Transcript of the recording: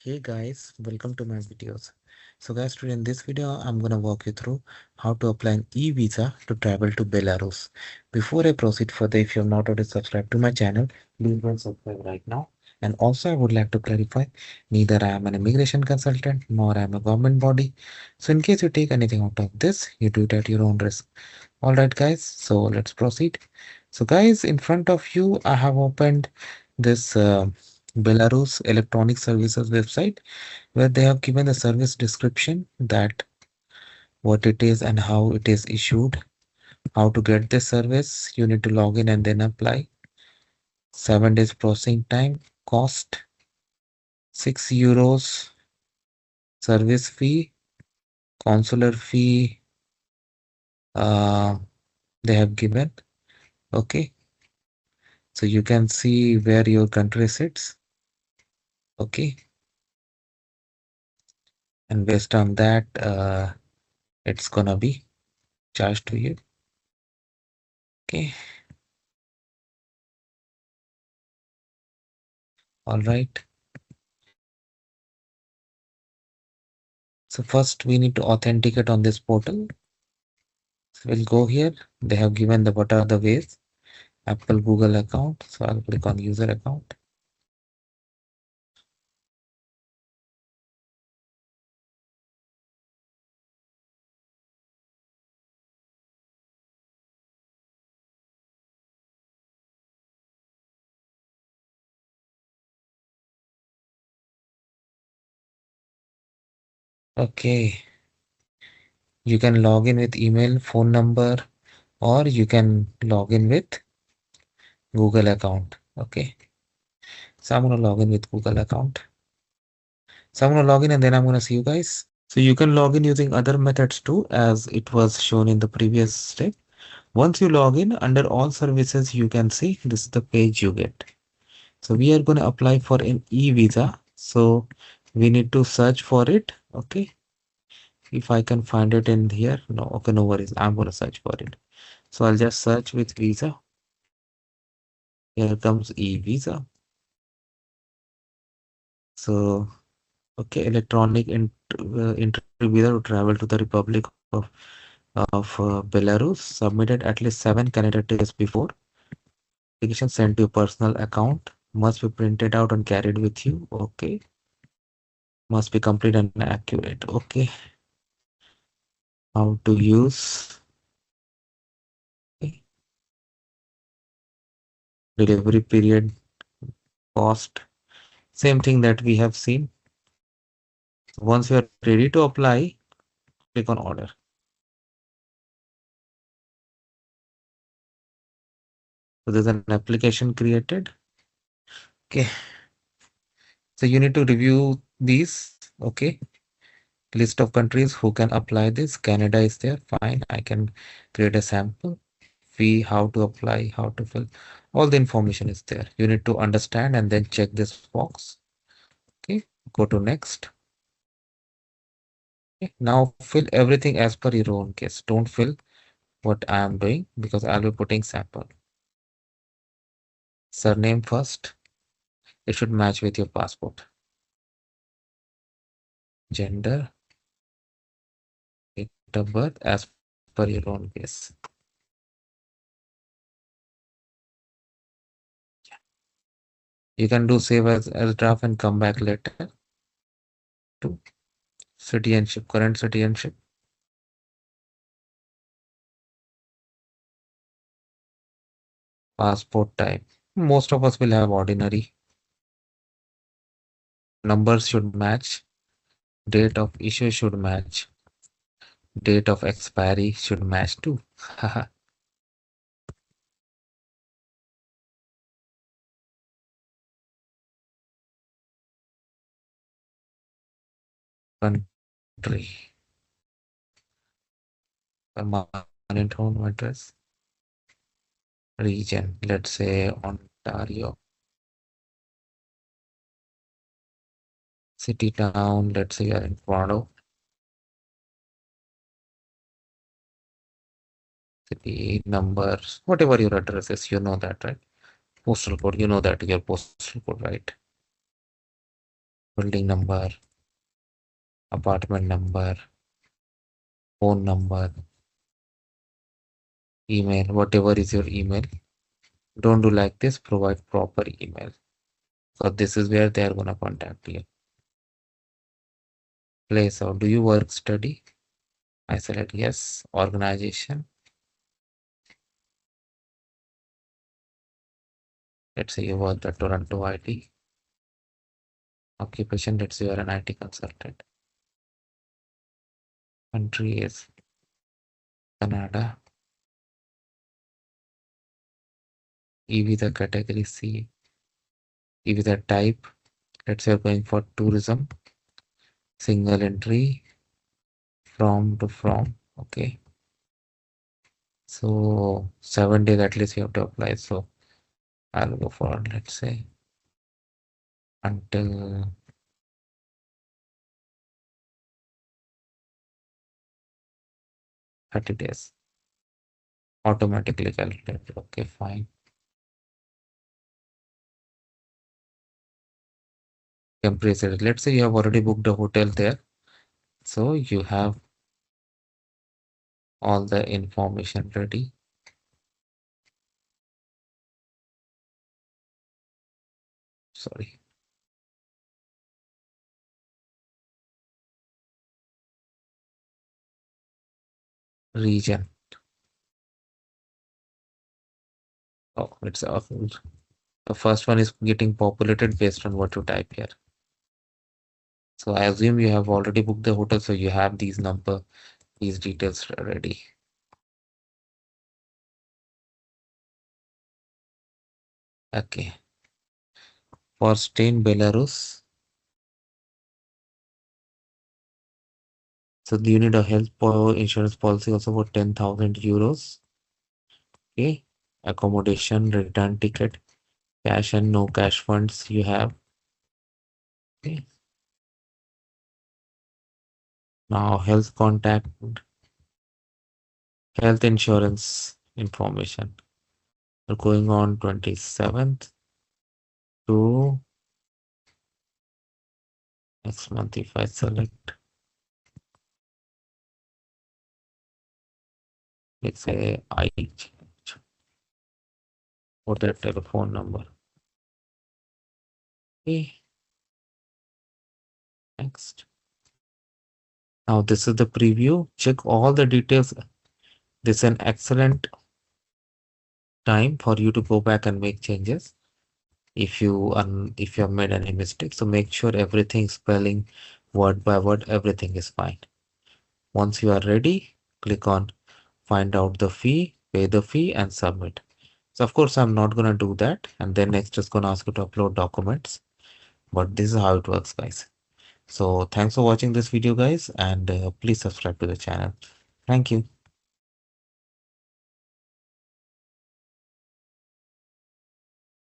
Hey guys, welcome to my videos. So guys, today in this video, I'm gonna walk you through how to apply an e-visa to travel to Belarus. Before I proceed further, if you have not already subscribed to my channel, please go and subscribe right now. And also, I would like to clarify, neither I am an immigration consultant nor I am a government body. So in case you take anything out of this, you do it at your own risk. All right, guys. So let's proceed. So guys, in front of you, I have opened this Belarus Electronic Services website where they have given the service description that what it is and how it is issued, how to get the service. You need to log in and then apply. 7 days processing time, cost €6, service fee, consular fee. Uh, they have given. Okay, so you can see where your country sits. Okay, and based on that, it's gonna be charged to you. Okay, all right. So first we need to authenticate on this portal. So we'll go here. They have given the what are the ways. Apple Google account. So I'll click on user account. Okay, you can log in with email, phone number, or you can log in with Google account. Okay, so I'm gonna log in with Google account. So I'm gonna log in and then I'm gonna see you guys. So you can log in using other methods too, as it was shown in the previous step. Once you log in, under all services, you can see this is the page you get. So we are going to apply for an e-visa. So we need to search for it. Okay. If I can find it in here. No, okay, no worries. I'm going to search for it. So I'll just search with visa. Here comes e-visa. So, okay, electronic entry visa to travel to the Republic of Belarus, submitted at least 7 calendar days before. Application sent to your personal account, must be printed out and carried with you. Okay, must be complete and accurate. Okay, how to use. Okay. Delivery period, cost, same thing that we have seen. Once you are ready to apply, click on order. So there's an application created. Okay, so you need to review these. Okay, list of countries who can apply this. Canada is there. Fine, I can create a sample. Fee, how to apply, how to fill. All the information is there. You need to understand and then check this box. Okay, go to next. Okay. Now fill everything as per your own case. Don't fill what I am doing because I'll be putting sample. Surname first. It should match with your passport. Gender, date of birth as per your own case. You can do save as draft and come back later to citizenship, current citizenship. Passport type. Most of us will have ordinary. Numbers should match. Date of issue should match. Date of expiry should match too. Country. Permanent home address. Region. Let's say Ontario. City, town. Let's say you're in Toronto. City, numbers, whatever your address is, you know that, right? Postal code, you know that your postal code, right? building number, apartment number, phone number, email, whatever is your email. Don't do like this, provide proper email. So this is where they are gonna contact you. Place out. Do you work study? I select yes. Organization. Let's say you work at Toronto IT. Occupation, let's say you are an IT consultant. Country is Canada. eVisa category C. eVisa type. Let's say you're going for tourism. Single entry. From to from. Okay. So 7 days at least you have to apply. So I'll go for, let's say, until 30 days. Automatically calculated. Okay, fine. Temperature. Let's say you have already booked a hotel there. So you have all the information ready. Sorry. Region. Oh, it's awful. The first one is getting populated based on what you type here. So I assume you have already booked the hotel, so you have these details ready. Okay. For stay in Belarus, so you need a insurance policy also for 10,000 euros. Okay. Accommodation, return ticket, cash and no cash funds you have. Okay. Now health contact, health insurance information. We're going on 27th to next month. If I select, let's say I change for their telephone number. Okay, next. Now this is the preview. Check all the details. This is an excellent time for you to go back and make changes if you have made any mistakes. So make sure everything spelling word by word, everything is fine. Once you are ready, click on find out the fee, pay the fee and submit. So of course I'm not gonna do that, and then next is gonna ask you to upload documents. But this is how it works, guys. So thanks for watching this video, guys, and please subscribe to the channel. Thank you.